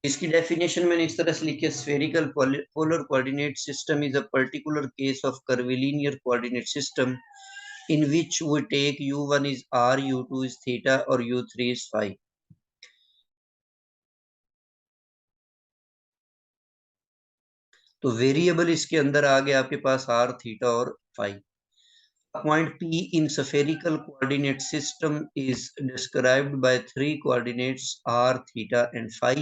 इसकी डेफिनेशन मैंने इस तरह से लिखी है, spherical polar coordinate system is a particular case of curvilinear coordinate system in which we take u1 is r, u2 is theta और u3 is phi. तो वेरिएबल इसके अंदर आ गया आपके पास r, थीटा और phi. Point P in spherical coordinate system is described by three coordinates r, theta and phi.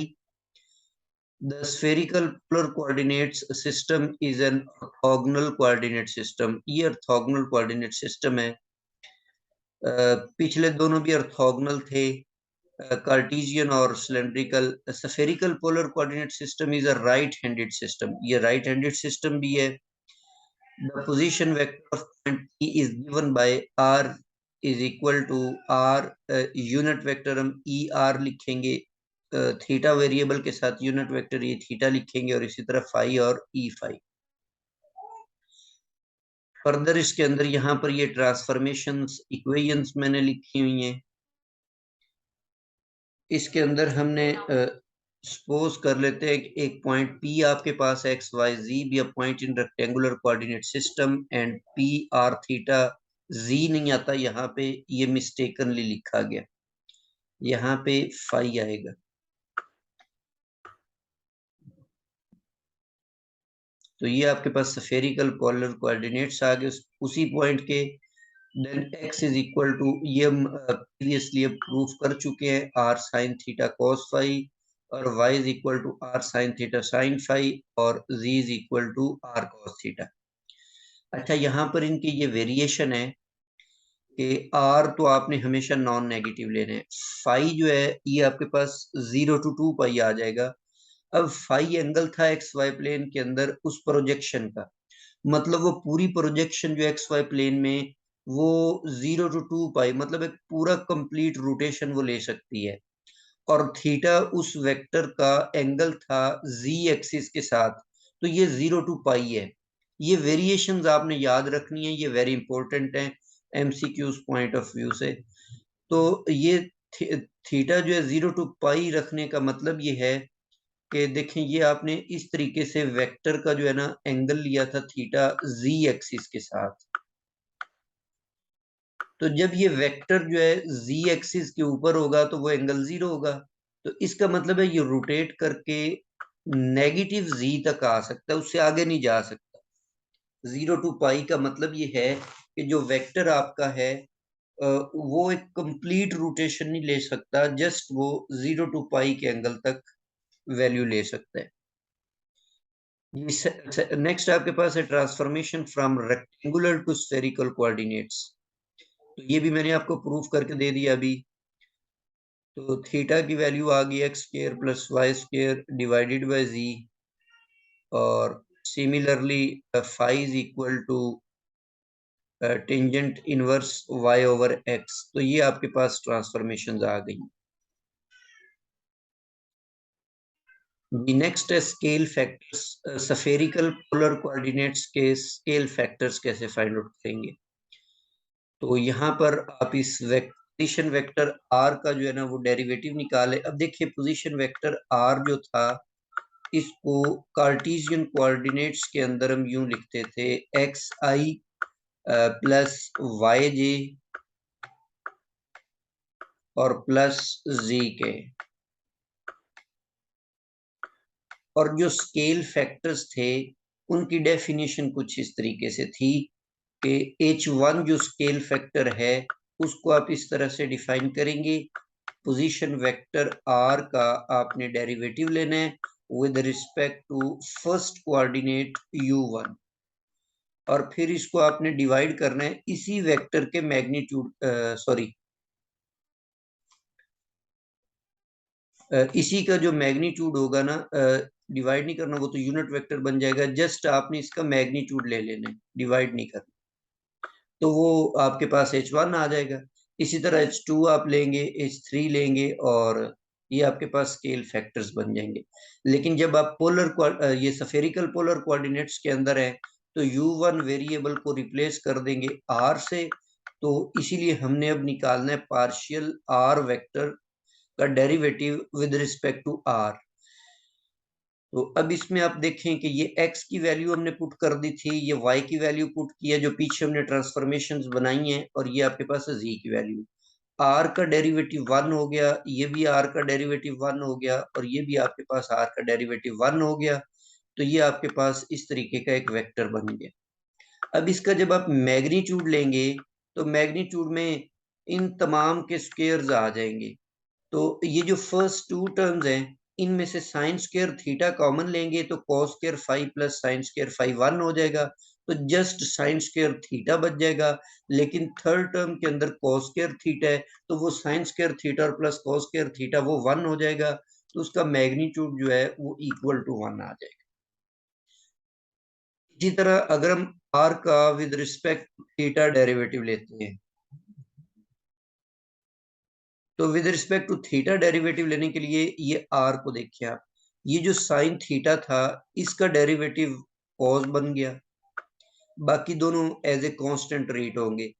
The spherical polar coordinates system is an orthogonal coordinate system. ये orthogonal coordinate system है. पिछले दोनों भी orthogonal थे, Cartesian और cylindrical. Spherical polar coordinate system is a right handed system. ये right handed system भी है. The position vector of point P is given by r is equal to r, unit vector हम e r लिखेंगे, theta variable के साथ unit vector ये theta लिखेंगे, और इसी तरह फाई और ई फाई. फर्दर इसके अंदर यहाँ पर ये ट्रांसफॉर्मेशंस इक्वेशंस मैंने लिखी हुई हैं. इसके अंदर हमने सपोज कर लेते हैं कि एक पॉइंट P आपके पास x y z be a point in rectangular coordinate system and P r theta. Z नहीं आता यहाँ पे, ये मिस्टेकनली लिखा गया, यहाँ पे फाई आएगा. तो ये आपके पास स्फेरिकल पोलर कोऑर्डिनेट्स आ गए उसी पॉइंट के. Then x is equal to, ये हम प्रीवियसली प्रूफ कर चुके हैं, r sine theta cos phi, और y is equal to r sine theta sine phi, और z is equal to r cos theta. अच्छा, यहाँ पर इनकी ये वेरिएशन है कि r तो आपने हमेशा नॉन नेगेटिव लेना है. फाई जो है ये आपके पास 0 to 2 पाई आ जाएगा. अब फाई एंगल था एक्स वाई प्लेन के अंदर उस प्रोजेक्शन का, मतलब वो पूरी प्रोजेक्शन जो एक्स वाई प्लेन में, वो 0 to 2 पाई, मतलब एक पूरा कंप्लीट रोटेशन वो ले सकती है. और थीटा उस वेक्टर का एंगल था z एक्सिस के साथ, तो ये 0 to पाई है. ये वेरिएशंस आपने याद रखनी है, ये वेरी इंपॉर्टेंट है एमसीक्यूज पॉइंट ऑफ व्यू से. तो ये थीटा जो है 0 to पाई रखने का मतलब ये है कि देखें, ये आपने इस तरीके से वेक्टर का जो है ना एंगल लिया था थीटा z एक्सिस के साथ. तो जब ये वेक्टर जो है z एक्सिस के ऊपर होगा तो वो एंगल 0 होगा. तो इसका मतलब है ये रोटेट करके नेगेटिव z तक आ सकता है, उससे आगे नहीं जा सकता. 0 to पाई का मतलब ये है कि जो वेक्टर आपका है वो एक कंप्लीट रोटेशन नहीं ले सकता, जस्ट वो 0 to पाई के एंगल तक वैल्यू ले सकता है. नेक्स्ट आपके पास है transformation from rectangular to spherical coordinates. तो ये भी मैंने आपको प्रूफ करके दे दिया अभी. तो थीटा की वैल्यू आ गई x square plus y square divided by z, और similarly phi is equal to tangent inverse y over x. तो ये आपके पास ट्रांसफॉर्मेशन आ गई. नेक्स्ट है scale factors. Spherical polar coordinates के स्केल फैक्टर्स कैसे फाइंड आउट करेंगे. तो यहाँ पर आप इस पोजीशन वेक्टर r का जो है ना वो डेरिवेटिव निकाले. अब देखिए, पोजीशन वेक्टर r जो था, इसको कार्टेशियन कोऑर्डिनेट्स के अंदर हम यूं लिखते थे, एक्स आई प्लस वाई जे और प्लस जी के. और जो स्केल फैक्टर्स थे उनकी डेफिनेशन कुछ इस तरीके से थी कि h1 जो स्केल फैक्टर है उसको आप इस तरह से डिफाइन करेंगे, पोजीशन वेक्टर r का आपने डेरिवेटिव लेना है with respect to first coordinate u1, और फिर इसको आपने डिवाइड करना है इसी वेक्टर के मैग्नीट्यूड, इसी का जो मैग्नीट्यूड होगा ना, डिवाइड नहीं करना, वो तो यूनिट वेक्टर बन जाएगा, जस्ट आपने इसका मैग्नीट्यूड ले लेना है, डिवाइड नहीं करना. तो वो आपके पास h1 आ जाएगा. इसी तरह h2 आप लेंगे, h3 लेंगे, और ये आपके पास स्केल फैक्टर्स बन जाएंगे. लेकिन जब आप ये स्फेरिकल पोलर कोऑर्डिनेट्स के अंदर है तो u1 वेरिएबल को रिप्लेस कर देंगे r से. तो इसीलिए हमने अब निकालना है पार्शियल r वेक्टर का derivative with respect to r. तो अब इसमें आप देखें कि ये x की वैल्यू हमने पुट कर दी थी, ये y की वैल्यू पुट की है जो पीछे हमने ट्रांसफॉर्मेशंस बनाई हैं, और ये आपके पास है z की वैल्यू। r का डेरिवेटिव 1 हो गया, ये भी r का डेरिवेटिव 1 हो गया, और ये भी आपके पास r का डेरिवेटिव 1 हो गया। तो ये आपके पास इस तरीके का एक वेक्टर बन गया। अब इसका जब आप मैग्नीट्यूड लेंगे तो मैग्नीट्यूड में इन तमाम के स्क्वायर्स आ जाएंगे। तो ये जो फर्स्ट टू टर्म्स हैं, इनमें से साइन स्क्वायर थीटा कॉमन लेंगे तो cos square five plus sine square five 1 हो जाएगा, तो जस्ट साइन स्क्वायर थीटा बच जाएगा। लेकिन थर्ड टर्म के अंदर कॉस स्क्वायर थीटा है, तो वो साइन स्क्वायर थीटा और प्लस कॉस स्क्वायर थीटा वो 1 हो जाएगा, तो उसका मैग्नीट्यूड जो है वो इक्वल टू 1 आ जाएगा। इसी तरह अगर हम आर का विद रिस्पेक्ट थीटा डेरिवेटिव लेते हैं, तो with respect to theta derivative लेने के लिए ये आर को देखिए आप, ये जो साइन थीटा था इसका डेरिवेटिव कॉस बन गया, बाकी दोनों एज ए कांस्टेंट रेट होंगे।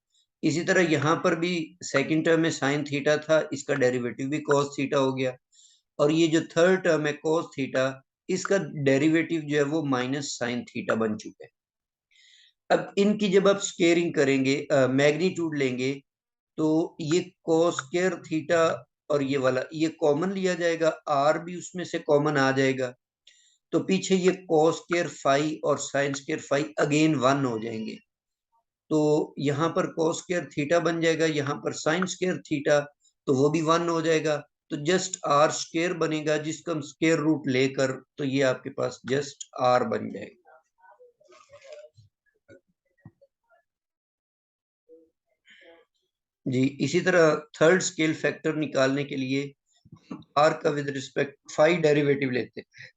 इसी तरह यहाँ पर भी सेकंड टर्म में साइन थीटा था, इसका डेरिवेटिव भी कॉस थीटा हो गया, और ये जो थर्ड टर्म है कॉस थीटा, इसका डेरिवेटिव जो है वो माइनस साइन थीटा बन चुका है। अब इनकी जब आप स्केयरिंग करेंगे, मैग्नीट्यूड लेंगे, तो ये cos स्क्वायर थीटा और ये वाला ये कॉमन लिया जाएगा, आर भी उसमें से कॉमन आ जाएगा, तो पीछे ये cos स्क्वायर फाइव और साइन स्क्वायर फाइव अगेन 1 हो जाएंगे। तो यहाँ पर cos स्क्वायर थीटा बन जाएगा, यहाँ पर साइन स्क्वायर थीटा, तो वो भी 1 हो जाएगा। तो जस्ट आर स्क्वायर बनेगा जिसका हम स्क्वायर रूट लेकर, तो ये आपके पास जस्ट आर बन जाएगा। जी, इसी तरह थर्ड स्केल फैक्टर निकालने के लिए आर का विद रिस्पेक्ट फाइव डेरिवेटिव लेते हैं।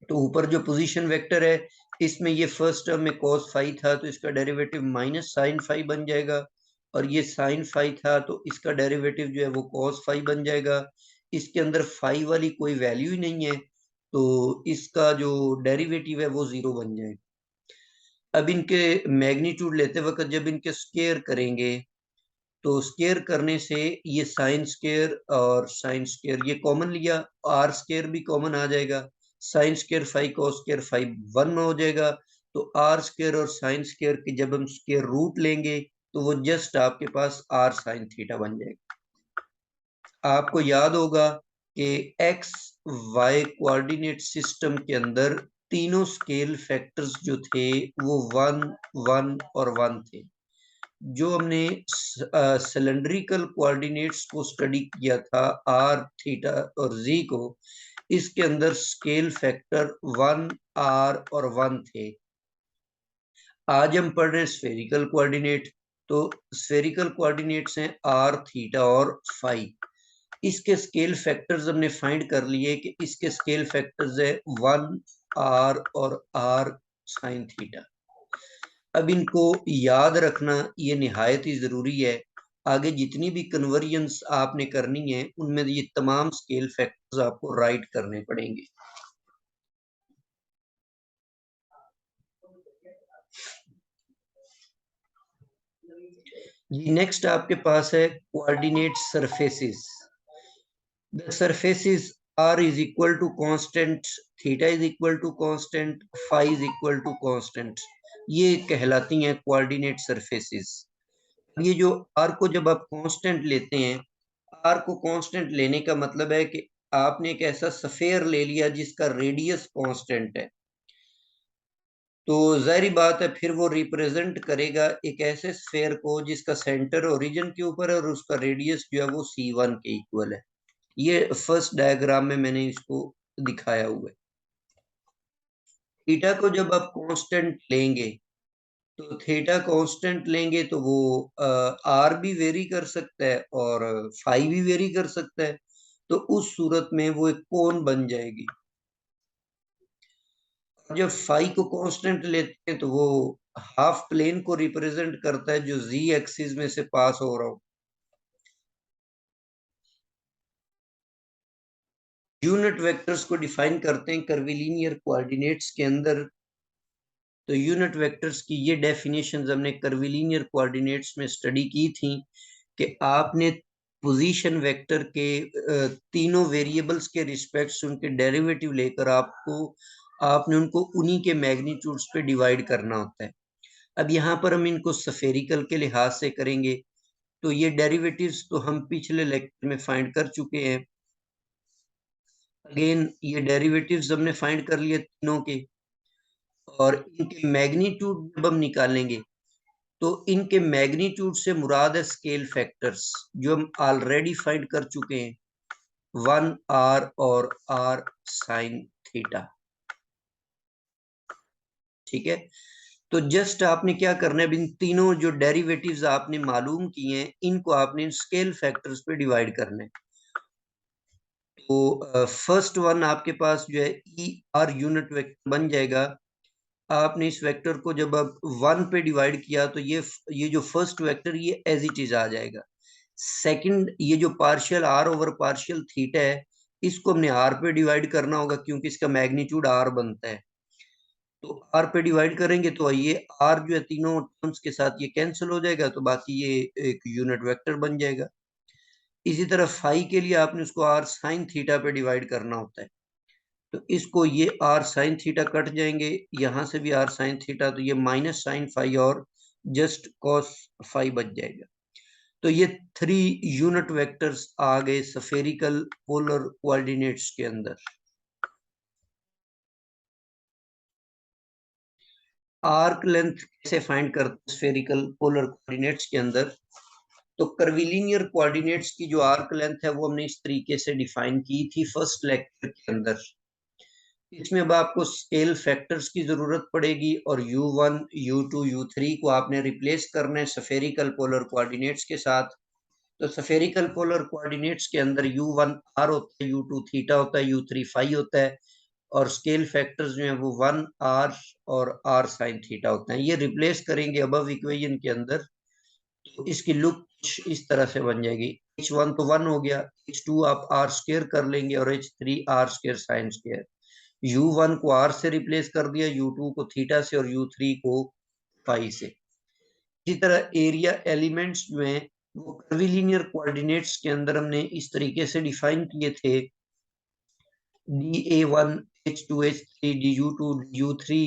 तो ऊपर जो पोजीशन वेक्टर है, इसमें ये फर्स्ट टर्म में cos फाइव था, तो इसका डेरिवेटिव माइनस साइन फाइव बन जाएगा, और ये साइन फाइव था तो इसका डेरिवेटिव जो है वो cos फाइव बन जाएगा। इसके अंदर फाइव वाली कोई वैल्यू ही नहीं है, तो इसका जो डेरिवेटिव है वो जीरो बन जाएगा। अब इनके मैग्नीट्यूड लेते वक्त जब इनके स्केयर करेंगे, तो स्केयर करने से ये साइन स्केयर और साइन स्केयर ये कॉमन लिया, आर स्केयर भी कॉमन आ जाएगा, sine square five cos square five 1 में हो जाएगा। तो आर स्केयर और साइन स्केयर की जब हम स्केयर रूट लेंगे, तो वो जस्ट आपके पास आर साइन थीटा बन जाएगा। आपको याद होगा कि एक्स वाई कोऑर्डिनेट सिस्टम के अंदर तीनों स्केल फैक्टर्स जो थे वो 1 1 और 1 थे। जो हमने सिलेंड्रिकल कोऑर्डिनेट्स को स्टडी किया था, आर थीटा और जी को, इसके अंदर स्केल फैक्टर 1 आर और 1 थे। आज हम पढ़ रहे हैं स्फेरिकल कोऑर्डिनेट, तो स्फेरिकल कोऑर्डिनेट्स हैं आर थीटा और फाइव। इसके स्केल फैक्टर्स हमने फाइंड कर लिए कि इसके स्केल फैक्टर्स है 1 आर और आर साइन थीटा। अब इनको याद रखना ये निहायत ही जरूरी है। आगे जितनी भी कन्वर्जन्स आपने करनी है उनमें ये तमाम स्केल फैक्टर्स आपको राइट करने पड़ेंगे। जी, नेक्स्ट आपके पास है coordinate surfaces. The surfaces r is equal to constant, theta is equal to constant, phi is equal to constant, ये कहलाती हैं कोऑर्डिनेट सरफेसेस। ये जो r को जब आप कांस्टेंट लेते हैं, r को कांस्टेंट लेने का मतलब है कि आपने एक ऐसा स्फीयर ले लिया जिसका रेडियस कांस्टेंट है, तो जाहिर बात है फिर वो रिप्रेजेंट करेगा एक ऐसे स्फीयर को जिसका सेंटर ओरिजिन के ऊपर है और उसका रेडियस जो है वो c1 के इक्वल है। ये फर्स्ट डायग्राम में मैंने इसको दिखाया हुआ है। थीटा को जब आप कांस्टेंट लेंगे, तो थीटा कांस्टेंट लेंगे तो वो आर भी वेरी कर सकता है और फाई भी वेरी कर सकता है, तो उस सूरत में वो एक कोन बन जाएगी। जब फाई को कांस्टेंट लेते हैं तो वो हाफ प्लेन को रिप्रेजेंट करता है जो जी एक्सिस में से पास हो रहा हो। यूनिट वेक्टर्स को डिफाइन करते हैं कर्विलीनियर कोऑर्डिनेट्स के अंदर। तो यूनिट वेक्टर्स की ये डेफिनेशंस हमने कर्विलीनियर कोऑर्डिनेट्स में स्टडी की थी कि आपने पोजीशन वेक्टर के तीनों वेरिएबल्स के रिस्पेक्ट उनके डेरिवेटिव लेकर आपने उनको उन्हीं के मैग्नीट्यूड्स पे डिवाइड करना होता है। अब यहाँ पर हम इनको स्फेरिकल के लिहाज से करेंगे, तो ये डेरिवेटिव्स तो हम पिछले लेक्चर में फाइंड कर चुके हैं। अगेन ये डेरिवेटिव्स हमने फाइंड कर लिए तीनों के, और इनके मैग्नीट्यूड जब हम निकालेंगे तो इनके मैग्नीट्यूड से मुराद है स्केल फैक्टर्स, जो हम ऑलरेडी फाइंड कर चुके हैं, 1r और r साइन थीटा। ठीक है, तो जस्ट आपने क्या करना है, इन तीनों जो डेरिवेटिव्स आपने मालूम किए हैं इनको आपने स्केल फैक्टर्स पे डिवाइड करना है। तो फर्स्ट वन आपके पास जो है ई आर यूनिट वेक्टर बन जाएगा। आपने इस वेक्टर को जब अब 1 पे डिवाइड किया तो ये जो फर्स्ट वेक्टर ये एज इट इज आ जाएगा। सेकंड, ये जो partial r over partial theta है इसको हमने आर पे डिवाइड करना होगा, क्योंकि इसका मैग्नीट्यूड आर बनता है। तो आर पे डिवाइड करेंगे तो ये आर जो है तीनों टर्म्स के साथ ये कैंसिल हो जाएगा, तो बाकी ये एक यूनिट वेक्टर बन जाएगा। इसी तरह फाई के लिए आपने उसको आर साइन थीटा पे डिवाइड करना होता है, तो इसको ये आर साइन थीटा कट जाएंगे, यहां से भी आर साइन थीटा, तो ये माइनस साइन फाई और जस्ट कॉस फाई बच जाएगा। तो ये 3 यूनिट वेक्टर्स आ गए स्फेरिकल पोलर कोऑर्डिनेट्स के अंदर। आर्क लेंथ कैसे फाइंड करते स्फेरिकल पोलर कोऑर्डिनेट्स के अंदर, तो कर्विलिनियर कोऑर्डिनेट्स की जो आर्क लेंथ है वो हमने इस तरीके से डिफाइन की थी फर्स्ट लेक्चर के अंदर। इसमें अब आपको स्केल फैक्टर्स की जरूरत पड़ेगी, और u1, u2, u3 को आपने रिप्लेस करना है स्फेरिकल पोलर कोऑर्डिनेट्स के साथ। तो स्फेरिकल पोलर कोऑर्डिनेट्स के अंदर u1 r होता है, u2 थीटा होता है, u3 फाई होता है, और स्केल फैक्टर्स जो है वो 1 r और r साइन थीटा होता है। ये रिप्लेस करेंगे अबव इक्वेशन के अंदर, तो इसकी लुक कुछ इस तरह से बन जाएगी। h1 तो 1 हो गया, h2 आप r स्क्वायर कर लेंगे, और h3 r square sine square. u1 को r से रिप्लेस कर दिया, u2 को थीटा से, और u3 को फाई से। इसी तरह एरिया एलिमेंट्स जो हैं वो कर्विलिनियर कोऑर्डिनेट्स के अंदर हमने इस तरीके से डिफाइन किए थे, da1 h2 h3 du2 du3,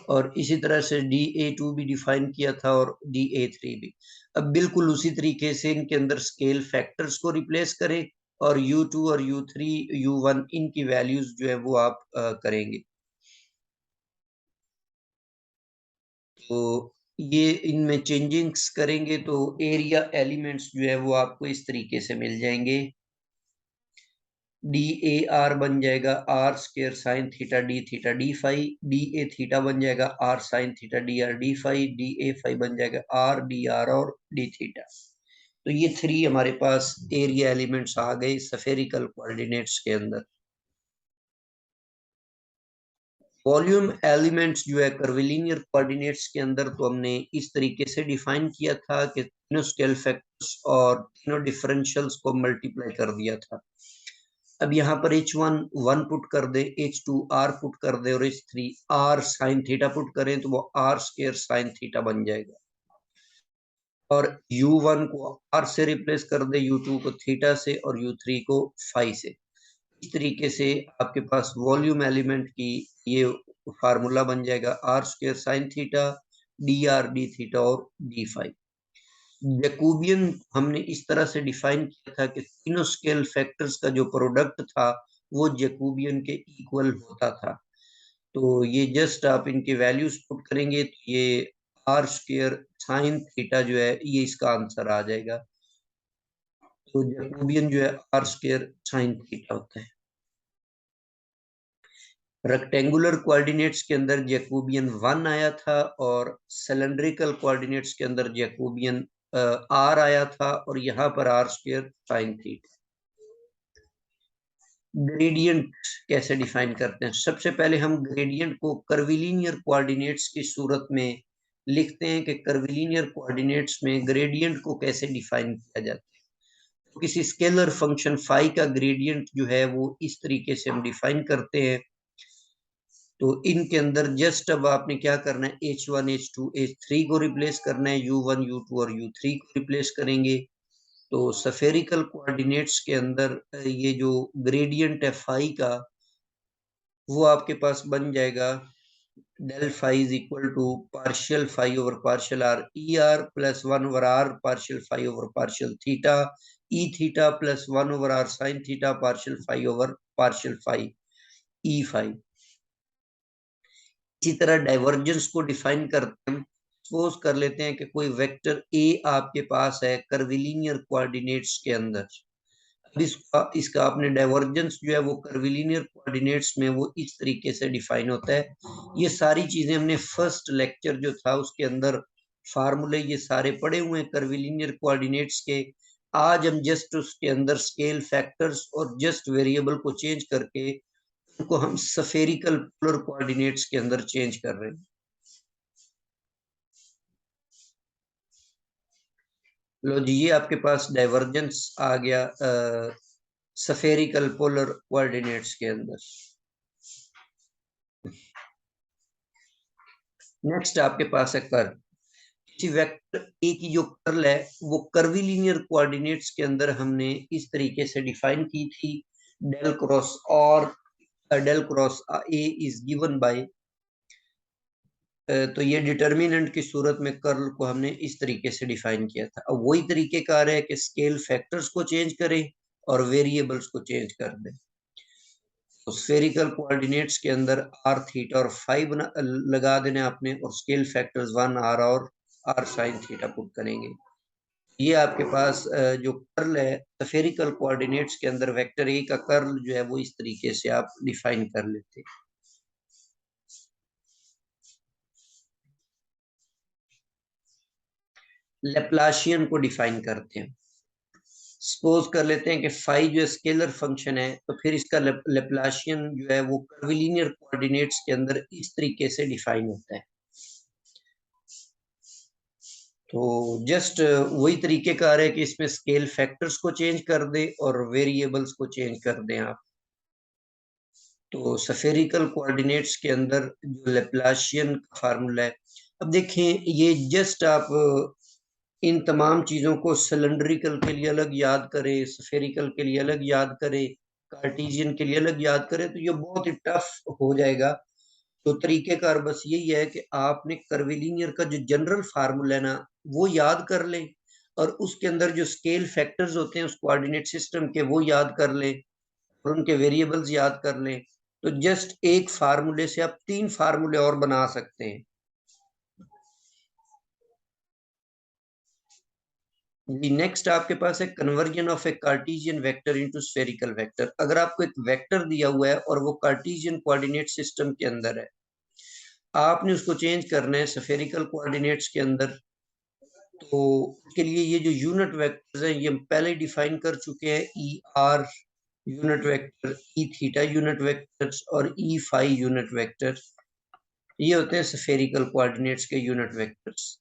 और इसी तरह से da2 भी डिफाइन किया था, और da3 भी। अब बिल्कुल उसी तरीके से इनके अंदर स्केल फैक्टर्स को रिप्लेस करें, और u2 और u3 u1 इनकी वैल्यूज जो है वो आप करेंगे। तो ये इनमें चेंजिंग्स करेंगे तो एरिया एलिमेंट्स जो है वो आपको इस तरीके से मिल जाएंगे। डी ए आर बन जाएगा r square sine theta d theta d phi, d a theta बन जाएगा r sine theta d r d phi, d a phi बन जाएगा आर डी आर और डी थीटा। तो ये 3 हमारे पास एरिया एलिमेंट्स आ गए स्फेरिकल कोऑर्डिनेट्स के अंदर। वॉल्यूम एलिमेंट्स जो है कर्विलिनियर कोऑर्डिनेट्स के अंदर तो हमने इस तरीके से डिफाइन किया था कि तीनों स्केल फैक्टर्स और तीनों डिफरेंशियल्स को मल्टीप्लाई कर दिया था। अब यहाँ पर h1 1 पुट कर दे, h2 r पुट कर दे, और h3 r sine theta put करें तो वो r स्क्वायर साइन थीटा बन जाएगा। और u1 को r से रिप्लेस कर दे, u2 को थीटा से, और u3 को फाई से। इस तरीके से आपके पास वॉल्यूम एलिमेंट की ये फार्मूला बन जाएगा r square sine theta d r d theta और डी फाई। जैकोबियन हमने इस तरह से डिफाइन किया था कि तीनों स्केल फैक्टर्स का जो प्रोडक्ट था वो जैकोबियन के इक्वल होता था। तो ये जस्ट आप इनके वैल्यूज पुट करेंगे तो ये आर स्क्वायर साइन थीटा जो है ये इसका आंसर आ जाएगा। तो जैकोबियन जो है आर स्क्वायर साइन थीटा होता है। रेक्टेंगुलर कोऑर्डिनेट्स के अंदर जैकोबियन 1 आया था, और सिलेंड्रिकल कोऑर्डिनेट्स के अंदर जैकोबियन आर आया था, और यहाँ पर r square sine theta. Gradient कैसे डिफाइन करते हैं? सबसे पहले हम ग्रेडियंट को कर्विलिनियर कोऑर्डिनेट्स की सूरत में लिखते हैं कि कर्विलिनियर कोऑर्डिनेट्स में ग्रेडियंट को कैसे डिफाइन किया जाता है। तो किसी स्केलर फंक्शन फाई का ग्रेडियंट जो है वो इस तरीके से हम डिफाइन करते हैं। तो इनके अंदर जस्ट अब आपने क्या करना है, h1 h2 h3 को रिप्लेस करना है, u1 u2 और u3 को रिप्लेस करेंगे। तो सफेरिकल कोऑर्डिनेट्स के अंदर ये जो ग्रेडियंट है फाई का, वो आपके पास बन जाएगा del phi is equal to partial phi over partial r e r plus 1 over r partial phi over partial theta e theta plus 1 over r sin theta partial phi over partial phi e phi। इसी तरह divergence को define करते हैं। Suppose कर लेते हैं कि कोई वेक्टर ए आपके पास है कर्विलीनियर कोऑर्डिनेट्स के अंदर। अब इसका आपने डाइवर्जेंस जो है वो कर्विलीनियर कोऑर्डिनेट्स में वो इस तरीके से डिफाइन होता है। ये सारी चीजें हमने फर्स्ट लेक्चर जो था उसके अंदर फार्मूले ये सारे पढ़े हुए हैं कर्विलीनियर कोऑर्डिनेट्स के। आज हम जस्ट उसके अंदर स्केल फैक्टर्स और जस्ट वेरिएबल को चेंज करके उनको हम सफेरिकल पोलर कोऑर्डिनेट्स के अंदर चेंज कर रहे हैं। लो जी, ये आपके पास डाइवर्जेंस आ गया सफेरिकल पोलर कोऑर्डिनेट्स के अंदर। नेक्स्ट आपके पास है कर्ल। किसी वेक्टर ए की जो कर्ल है वो कर्विलीनियर कोऑर्डिनेट्स के अंदर हमने इस तरीके से डिफाइन की थी, डेल क्रॉस और del cross a is given by, तो ये डिटर्मिनेंट की सूरत में कर्ल को हमने इस तरीके से डिफाइन किया था। अब वही तरीके कार है कि स्केल फैक्टर्स को चेंज करें और वेरिएबल्स को चेंज कर दें। तो स्फेरिकल कोऑर्डिनेट्स के अंदर आर थीटा और फाई लगा देना आपने, और स्केल फैक्टर्स 1 आर और आर साइन थीटा पुट करेंगे। ये आपके पास जो कर्ल है स्फेरिकल कोऑर्डिनेट्स के अंदर वेक्टर ए का कर्ल जो है वो इस तरीके से आप डिफाइन कर लेते हैं। लैप्लाशियन को डिफाइन करते हैं। सपोज कर लेते हैं कि फाई जो स्केलर फंक्शन है, तो फिर इसका लैप्लाशियन जो है वो कर्विलीनियर कोऑर्डिनेट्स के अंदर इस तरीके से डिफाइन होता है। तो जस्ट वही तरीके का है कि इसमें स्केल फैक्टर्स को चेंज कर दे और वेरिएबल्स को चेंज कर दें आप। तो सफेरिकल कोऑर्डिनेट्स के अंदर जो लैप्लाशियन का फार्मूला है, अब देखें ये जस्ट आप इन तमाम चीजों को सिलेंड्रिकल के लिए अलग याद करें, स्फेरिकल के लिए अलग याद करें, कार्टेशियन के लिए अलग याद करें, तो ये बहुत ही टफ हो जाएगा। तो तरीकेकार बस यही है कि आपने कर्विलीनियर का जो जनरल फार्मूला है ना वो याद कर लें, और उसके अंदर जो स्केल फैक्टर्स होते हैं उस कोऑर्डिनेट सिस्टम के वो याद कर लें और उनके वेरिएबल्स याद कर लें। तो जस्ट एक फार्मूले से आप 3 फार्मूले और बना सकते हैं। नेक्स्ट आपके पास है conversion of A Cartesian vector into spherical vector. अगर आपको एक वेक्टर दिया हुआ है और वो कार्टेशियन कोऑर्डिनेट सिस्टम के अंदर है, आपने उसको चेंज करना है स्फेरिकल कोऑर्डिनेट्स के अंदर। तो उसके लिए ये जो यूनिट वेक्टर्स हैं ये हम पहले डिफाइन कर चुके हैं, E R unit vector, E theta unit vectors और ई फाई यूनिट वेक्टर। ये होते हैं स्फेरिकल कोऑर्डिनेट्स के यूनिट वेक्टर्स।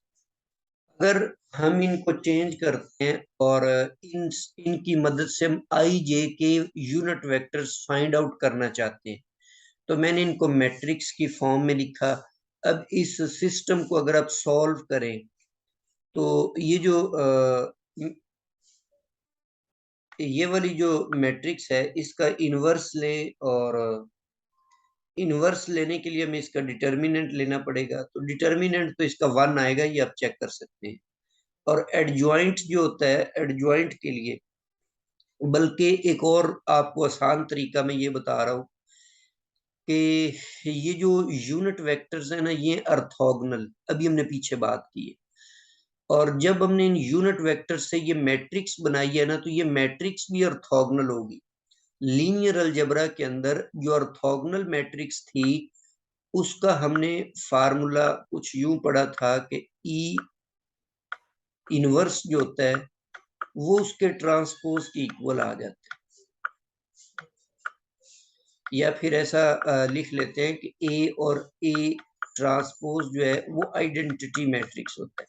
अगर हम इनको चेंज करते हैं और इनकी मदद से हम आई जे के यूनिट वेक्टर्स फाइंड आउट करना चाहते हैं, तो मैंने इनको मैट्रिक्स की फॉर्म में लिखा। अब इस सिस्टम को अगर आप सॉल्व करें तो ये वाली जो मैट्रिक्स है इसका इनवर्स ले, और इनवर्स लेने के लिए हमें इसका डिटर्मिनेंट लेना पड़ेगा। तो डिटर्मिनेंट तो इसका 1 आएगा, ये आप चेक कर सकते हैं। और एडजॉइंट जो होता है, एडजॉइंट के लिए बल्कि एक और आपको आसान तरीका मैं ये बता रहा हूँ कि ये जो यूनिट वेक्टर्स है ना ये ऑर्थोगोनल, अभी हमने पीछे बात की है, और जब हमने इन यूनिट वेक्टर से ये मैट्रिक्स बनाई है ना तो ये मैट्रिक्स भी ऑर्थोगोनल होगी। लीनियर अलजेब्रा के अंदर जो ऑर्थोगोनल मैट्रिक्स थी उसका हमने फार्मूला कुछ यूं पढ़ा था कि ई इनवर्स जो होता है वो उसके ट्रांसपोज की इक्वल आ जाता है। या फिर ऐसा लिख लेते हैं कि ए और ए ट्रांसपोज जो है वो आइडेंटिटी मैट्रिक्स होता है।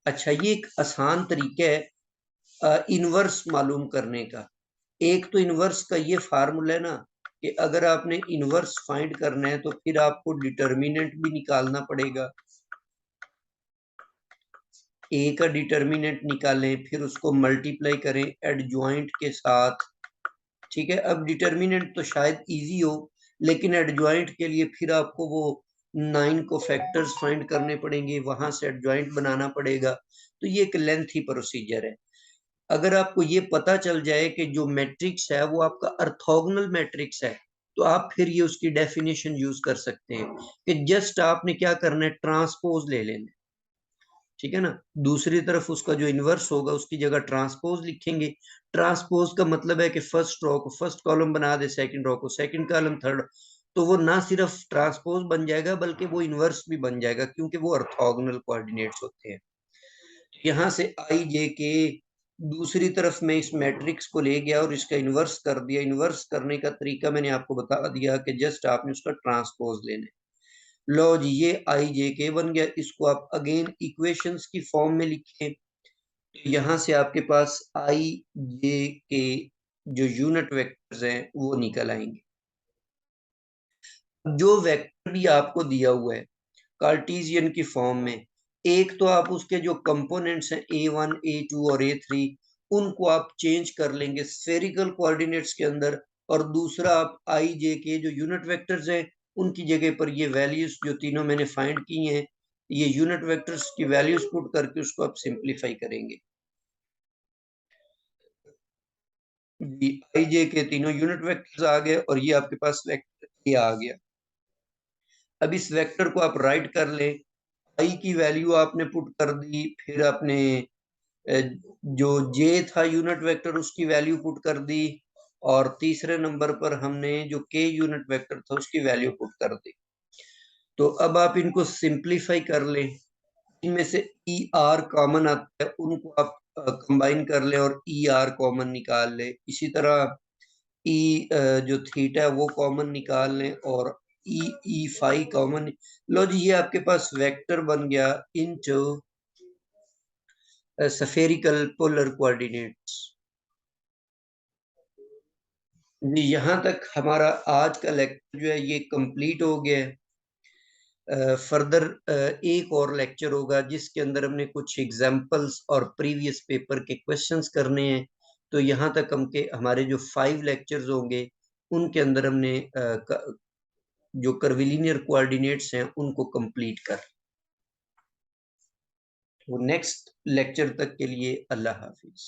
अच्छा, ये एक आसान तरीका है इनवर्स मालूम करने का। एक तो इनवर्स का ये फार्मूला है ना कि अगर आपने इनवर्स फाइंड करना है तो फिर आपको डिटर्मिनेंट भी निकालना पड़ेगा, ए का डिटर्मिनेंट निकालें, फिर उसको मल्टीप्लाई करें एडजॉइंट के साथ। ठीक है, अब डिटर्मिनेंट तो शायद इजी हो, लेकिन एडजॉइंट के लिए फिर आपको वो 9 को फैक्टर्स फाइंड करने पड़ेंगे, वहां से एडजॉइंट बनाना पड़ेगा। तो ये एक लेंथी प्रोसीजर है। अगर आपको ये पता चल जाए कि जो मैट्रिक्स है वो आपका ऑर्थोगोनल मैट्रिक्स है, तो आप फिर ये उसकी डेफिनेशन यूज कर सकते हैं कि जस्ट आपने क्या करना है, ट्रांसपोज ले लेना। ठीक है ना, दूसरी तरफ उसका जो इनवर्स होगा उसकी जगह ट्रांसपोज लिखेंगे। ट्रांसपोज का मतलब है कि फर्स्ट रो को फर्स्ट कॉलम बना दे, सेकंड रो को सेकंड कॉलम, थर्ड। तो वो ना सिर्फ ट्रांसपोज बन जाएगा बल्कि वो इनवर्स भी बन जाएगा, क्योंकि वो ऑर्थोगोनल कोऑर्डिनेट्स होते हैं। यहाँ से आई जे के दूसरी तरफ में इस मैट्रिक्स को ले गया और इसका इन्वर्स कर दिया। इन्वर्स करने का तरीका मैंने आपको बता दिया कि जस्ट आपने उसका ट्रांसपोज लेना है। लो जी, ये आई जे के बन गया। इसको आप अगेन इक्वेशंस की फॉर्म में लिखें, तो यहाँ से आपके पास आई जे के जो यूनिट वेक्टर्स हैं वो निकल आएंगे। जो वेक्टर भी आपको दिया हुआ है कार्टेशियन की फॉर्म में, एक तो आप उसके जो कंपोनेंट्स हैं A1 A2 और A3 उनको आप चेंज कर लेंगे स्फेरिकल कोऑर्डिनेट्स के अंदर, और दूसरा आप आई जे के जो यूनिट वेक्टर्स हैं उनकी जगह पर ये वैल्यूज जो तीनों मैंने फाइंड की हैं, ये यूनिट वेक्टर्स की वैल्यूज पुट करके उसको आप सिंप्लीफाई करेंगे। आई जे के तीनों यूनिट वेक्टर्स आ गए और ये आपके पास वेक्टर ए आ गया। अब इस वेक्टर को आप राइट कर लें। आई की वैल्यू आपने पुट कर दी, फिर आपने जो जे था यूनिट वेक्टर उसकी वैल्यू पुट कर दी, और तीसरे नंबर पर हमने जो के यूनिट वेक्टर था उसकी वैल्यू पुट कर दी। तो अब आप इनको सिंप्लीफाई कर लें। इनमें से ई आर कॉमन आता है, उनको आप कंबाइन कर लें और ई आर कॉमन निकाल लें। इसी तरह ई जो थीटा है वो कॉमन निकाल लें और ई ई फाई कॉमन। लो जी, ये आपके पास वेक्टर बन गया इनटू spherical polar coordinates। जी, यहाँ तक हमारा आज का लेक्चर जो है ये कंप्लीट हो गया है। फर्दर एक और लेक्चर होगा जिसके अंदर हमने कुछ एग्जांपल्स और प्रीवियस पेपर के क्वेश्चंस करने हैं। तो यहाँ तक हमारे जो 5 लेक्चर्स होंगे उनके अंदर हमने जो कर्विलिनियर कोऑर्डिनेट्स हैं उनको कंप्लीट कर। तो नेक्स्ट लेक्चर तक के लिए अल्लाह हाफिज।